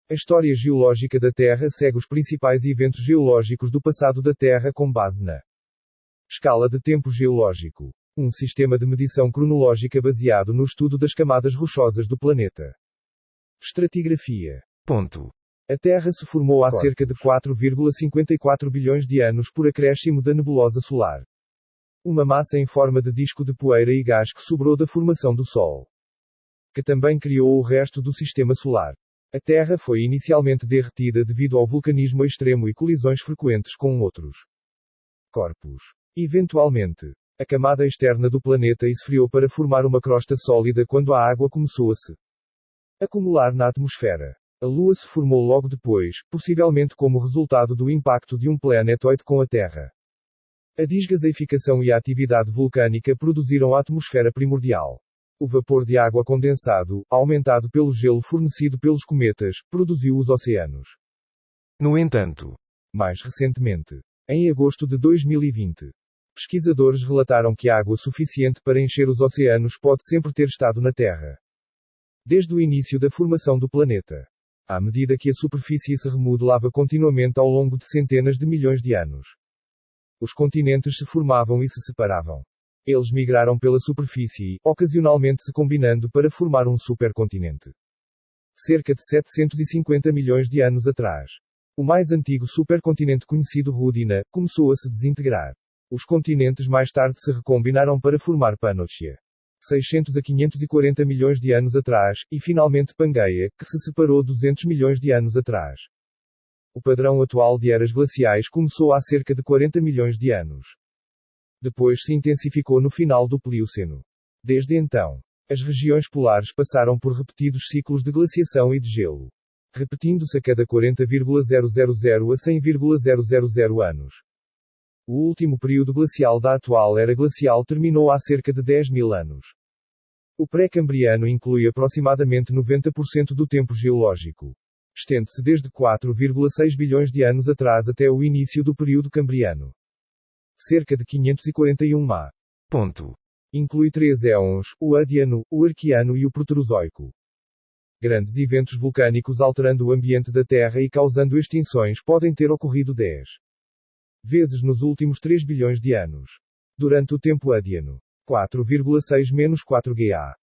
A história geológica da Terra segue os principais eventos geológicos do passado da Terra com base na escala de tempo geológico. Um sistema de medição cronológica baseado no estudo das camadas rochosas do planeta. Estratigrafia. Ponto. A Terra se formou há cerca de 4,54 bilhões de anos por acréscimo da nebulosa solar. Uma massa em forma de disco de poeira e gás que sobrou da formação do Sol, que também criou o resto do sistema solar. A Terra foi inicialmente derretida devido ao vulcanismo extremo e colisões frequentes com outros corpos. Eventualmente, a camada externa do planeta esfriou para formar uma crosta sólida quando a água começou a se acumular na atmosfera. A Lua se formou logo depois, possivelmente como resultado do impacto de um planetoide com a Terra. A desgaseificação e a atividade vulcânica produziram a atmosfera primordial. O vapor de água condensado, aumentado pelo gelo fornecido pelos cometas, produziu os oceanos. No entanto, mais recentemente, em agosto de 2020, pesquisadores relataram que água suficiente para encher os oceanos pode sempre ter estado na Terra. Desde o início da formação do planeta. À medida que a superfície se remodelava continuamente ao longo de centenas de milhões de anos. Os continentes se formavam e se separavam. Eles migraram pela superfície, ocasionalmente se combinando para formar um supercontinente. Cerca de 750 milhões de anos atrás, o mais antigo supercontinente conhecido, Rudina, começou a se desintegrar. Os continentes mais tarde se recombinaram para formar Pannotia. 600 a 540 milhões de anos atrás, e finalmente Pangaea, que se separou 200 milhões de anos atrás. O padrão atual de eras glaciais começou há cerca de 40 milhões de anos. Depois se intensificou no final do Plioceno. Desde então, as regiões polares passaram por repetidos ciclos de glaciação e de gelo, repetindo-se a cada 40,000 a 100,000 anos. O último período glacial da atual era glacial terminou há cerca de 10 mil anos. O pré-cambriano inclui aproximadamente 90% do tempo geológico. Estende-se desde 4,6 bilhões de anos atrás até o início do período cambriano. Cerca de 541 ma. Ponto. Inclui 3 éons, o Adiano, o Arqueano e o Proterozoico. Grandes eventos vulcânicos alterando o ambiente da Terra e causando extinções podem ter ocorrido 10 vezes nos últimos 3 bilhões de anos. Durante o tempo Adiano. 4,6-4 GA.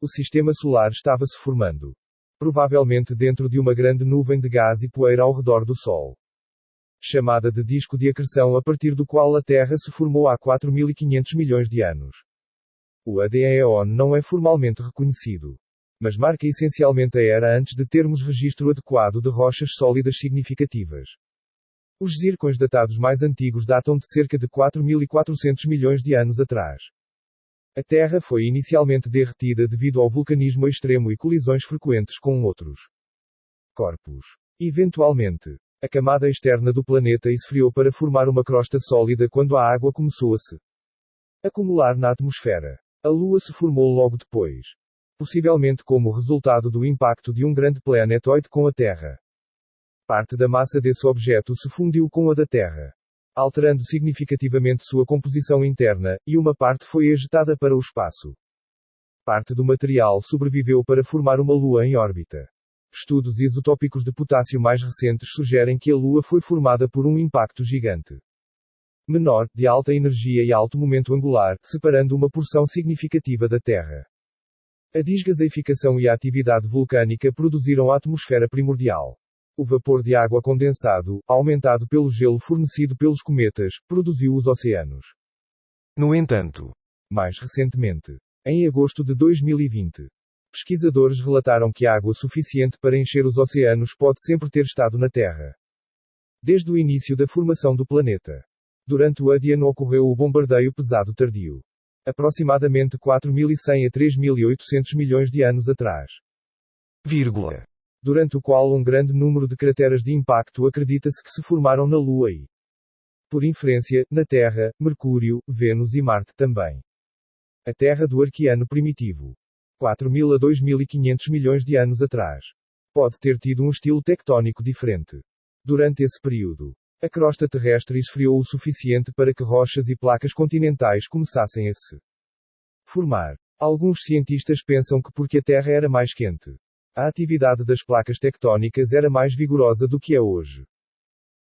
O sistema solar estava se formando. Provavelmente dentro de uma grande nuvem de gás e poeira ao redor do Sol. Chamada de disco de acreção, a partir do qual a Terra se formou há 4.500 milhões de anos. O ADEON não é formalmente reconhecido, mas marca essencialmente a era antes de termos registro adequado de rochas sólidas significativas. Os zircões datados mais antigos datam de cerca de 4.400 milhões de anos atrás. A Terra foi inicialmente derretida devido ao vulcanismo extremo e colisões frequentes com outros corpos. Eventualmente, a camada externa do planeta esfriou para formar uma crosta sólida quando a água começou a se acumular na atmosfera. A Lua se formou logo depois, possivelmente como resultado do impacto de um grande planetoide com a Terra. Parte da massa desse objeto se fundiu com a da Terra, alterando significativamente sua composição interna, e uma parte foi ejetada para o espaço. Parte do material sobreviveu para formar uma Lua em órbita. Estudos isotópicos de potássio mais recentes sugerem que a Lua foi formada por um impacto gigante menor, de alta energia e alto momento angular, separando uma porção significativa da Terra. A desgaseificação e a atividade vulcânica produziram a atmosfera primordial. O vapor de água condensado, aumentado pelo gelo fornecido pelos cometas, produziu os oceanos. No entanto, mais recentemente, em agosto de 2020, pesquisadores relataram que água suficiente para encher os oceanos pode sempre ter estado na Terra. Desde o início da formação do planeta. Durante o Adiano ocorreu o bombardeio pesado tardio. Aproximadamente 4.100 a 3.800 milhões de anos atrás. Durante o qual um grande número de crateras de impacto acredita-se que se formaram na Lua e, por inferência, na Terra, Mercúrio, Vênus e Marte também. A Terra do Arqueano primitivo. 4.000 a 2.500 milhões de anos atrás. Pode ter tido um estilo tectónico diferente. Durante esse período, a crosta terrestre esfriou o suficiente para que rochas e placas continentais começassem a se formar. Alguns cientistas pensam que porque a Terra era mais quente, a atividade das placas tectónicas era mais vigorosa do que é hoje,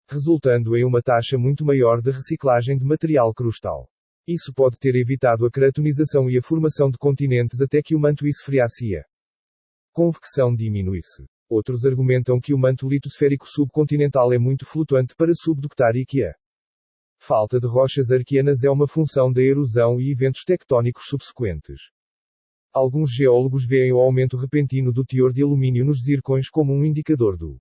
resultando em uma taxa muito maior de reciclagem de material crustal. Isso pode ter evitado a cratonização e a formação de continentes até que o manto esfriasse. A convecção diminui-se. Outros argumentam que o manto litosférico subcontinental é muito flutuante para subductar e que a falta de rochas arqueanas é uma função da erosão e eventos tectónicos subsequentes. Alguns geólogos veem o aumento repentino do teor de alumínio nos zircões como um indicador do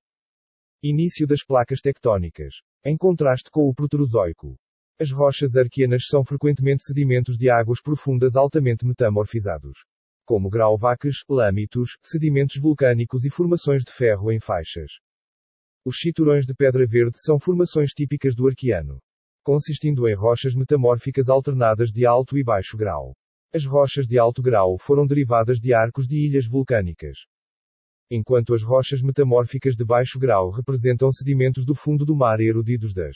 início das placas tectónicas, em contraste com o Proterozoico. As rochas arqueanas são frequentemente sedimentos de águas profundas altamente metamorfizados, como grauwacke, lâmitos, sedimentos vulcânicos e formações de ferro em faixas. Os chiturões de pedra verde são formações típicas do Arqueano, consistindo em rochas metamórficas alternadas de alto e baixo grau. As rochas de alto grau foram derivadas de arcos de ilhas vulcânicas, enquanto as rochas metamórficas de baixo grau representam sedimentos do fundo do mar erodidos das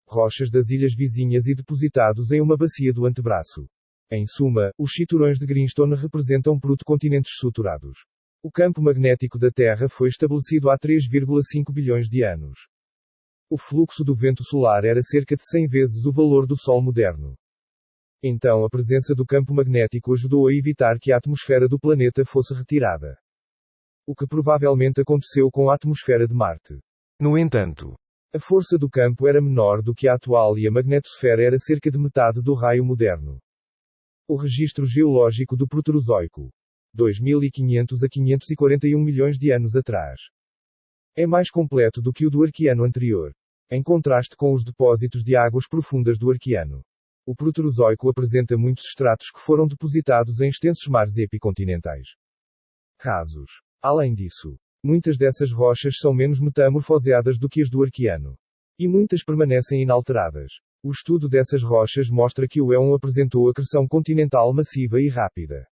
rochas das ilhas vizinhas e depositados em uma bacia do antebraço. Em suma, os chiturões de Greenstone representam protocontinentes suturados. O campo magnético da Terra foi estabelecido há 3,5 bilhões de anos. O fluxo do vento solar era cerca de 100 vezes o valor do Sol moderno. Então a presença do campo magnético ajudou a evitar que a atmosfera do planeta fosse retirada, o que provavelmente aconteceu com a atmosfera de Marte. No entanto, a força do campo era menor do que a atual e a magnetosfera era cerca de metade do raio moderno. O registro geológico do Proterozoico, 2500 a 541 milhões de anos atrás, é mais completo do que o do Arqueano anterior. Em contraste com os depósitos de águas profundas do Arqueano, o Proterozoico apresenta muitos estratos que foram depositados em extensos mares epicontinentais rasos. Além disso, muitas dessas rochas são menos metamorfoseadas do que as do Arqueano, e muitas permanecem inalteradas. O estudo dessas rochas mostra que o éon apresentou acreção continental massiva e rápida,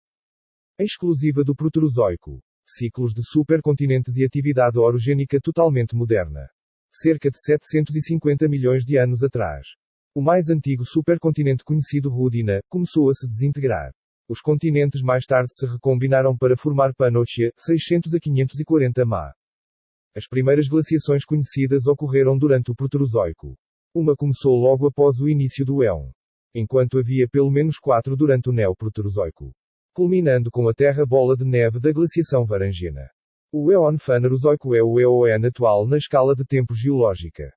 exclusiva do Proterozoico, ciclos de supercontinentes e atividade orogênica totalmente moderna. Cerca de 750 milhões de anos atrás, o mais antigo supercontinente conhecido, Rudina, começou a se desintegrar. Os continentes mais tarde se recombinaram para formar Pannotia, 600 a 540 ma. As primeiras glaciações conhecidas ocorreram durante o Proterozoico. Uma começou logo após o início do éon, enquanto havia pelo menos 4 durante o Neoproterozoico, culminando com a Terra bola de neve da glaciação Varangena. O éon Fanerozoico é o EON atual na escala de tempo geológica.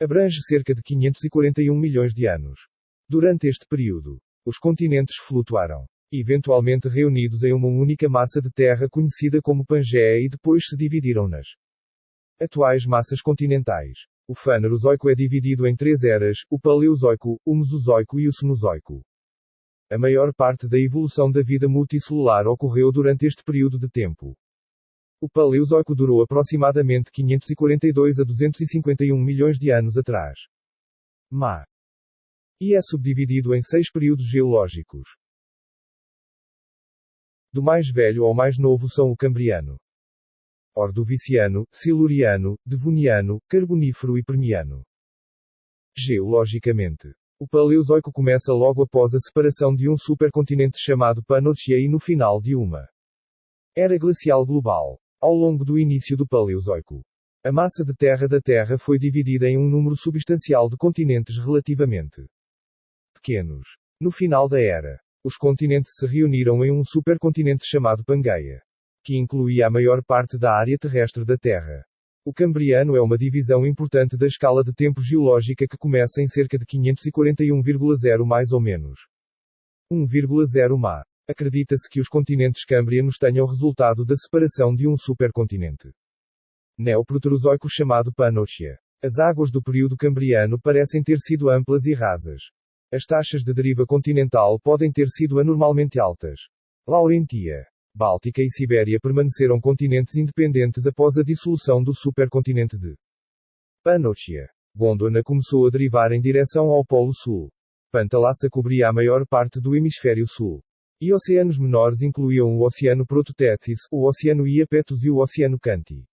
Abrange cerca de 541 milhões de anos. Durante este período, os continentes flutuaram, eventualmente reunidos em uma única massa de terra conhecida como Pangeia e depois se dividiram nas atuais massas continentais. O Fanerozoico é dividido em 3 eras: o Paleozoico, o Mesozoico e o Cenozoico. A maior parte da evolução da vida multicelular ocorreu durante este período de tempo. O Paleozoico durou aproximadamente 542 a 251 milhões de anos atrás. E é subdividido em 6 períodos geológicos. Do mais velho ao mais novo são o Cambriano, Ordoviciano, Siluriano, Devoniano, Carbonífero e Permiano. Geologicamente, o Paleozoico começa logo após a separação de um supercontinente chamado Pannotia e no final de uma era glacial global. Ao longo do início do Paleozoico, a massa de terra da Terra foi dividida em um número substancial de continentes relativamente pequenos. No final da era, os continentes se reuniram em um supercontinente chamado Pangaea, que incluía a maior parte da área terrestre da Terra. O Cambriano é uma divisão importante da escala de tempo geológica que começa em cerca de 541,0 mais ou menos 1,0 ma. Acredita-se que os continentes cambrianos tenham resultado da separação de um supercontinente neoproterozoico chamado Pannotia. As águas do período cambriano parecem ter sido amplas e rasas. As taxas de deriva continental podem ter sido anormalmente altas. Laurentia, Báltica e Sibéria permaneceram continentes independentes após a dissolução do supercontinente de Pannotia. Gondwana começou a derivar em direção ao Polo Sul. Pantalassa cobria a maior parte do hemisfério sul. E oceanos menores incluíam o Oceano Prototétis, o Oceano Iapetus e o Oceano Canti.